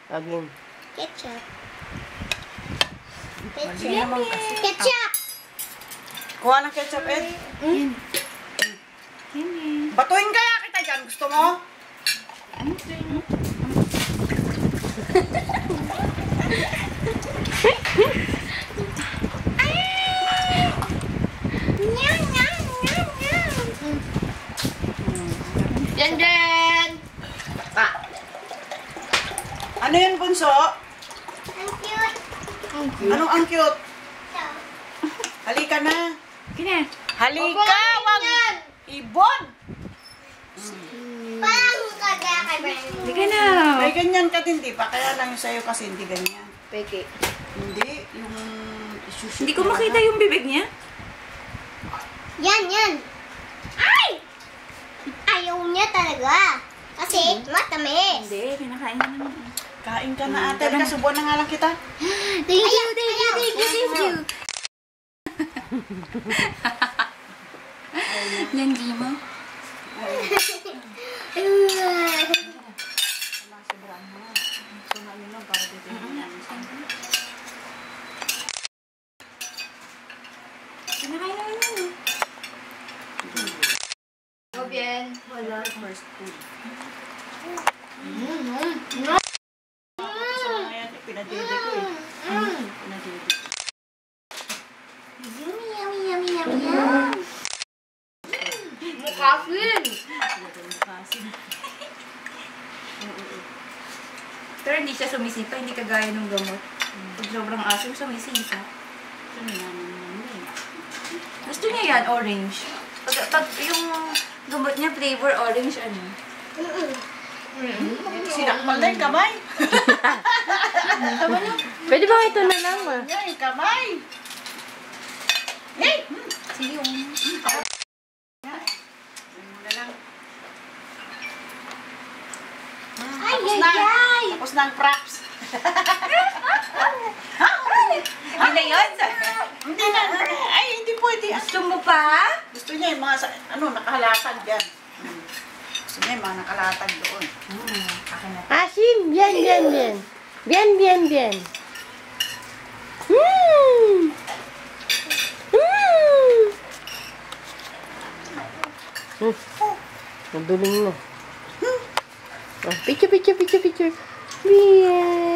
Again. Ketchup. Ketchup! Kuha ng ketchup, Ed. Batuin kaya kita dyan. Gusto mo? Yan din! Ano yun, Bunso? Ang cute. Anong ang cute? Halika na. Halika! Wag! Ibon! Parang kagaya kay Brian. Halika na. May ganyan ka din, di ba? Kaya lang yung sa'yo kasi hindi ganyan. Peke. Hindi, yung isushoot. Hindi ko makita yung bibig niya. Yan. Ay! Ayaw niya talaga. Kasi matamis. Hindi, kinakain na naman. Kain ka na ate. Halika, subuan na nga lang kita. Thank you. Yan, Gimo. Kinakain naman yun. Bien. Wala. First food. Mm. Gusto mo nga yan, pinadede ko eh. Pinadede. Yummy. Mukasin. Pero hindi siya sumisipa, hindi kagaya ng gamot. Pag sobrang asim, sumisipa. Gusto niya yan, orange. Pag yung gamot niya, flavor orange, ano? Sinakmal na yung kamay. Pwede ba ito na lang, ma? Yan, yung kamay. Hey! Sige, yung... Tapos na ang props. Hindi na yun? Hindi na. Ay, hindi pwede. Gusto mo pa? Gusto niya yung mga, nakahalatag yan. Gusto niya yung mga nakalatag doon. Asim! Bien. Naduling na. Picture. Bien.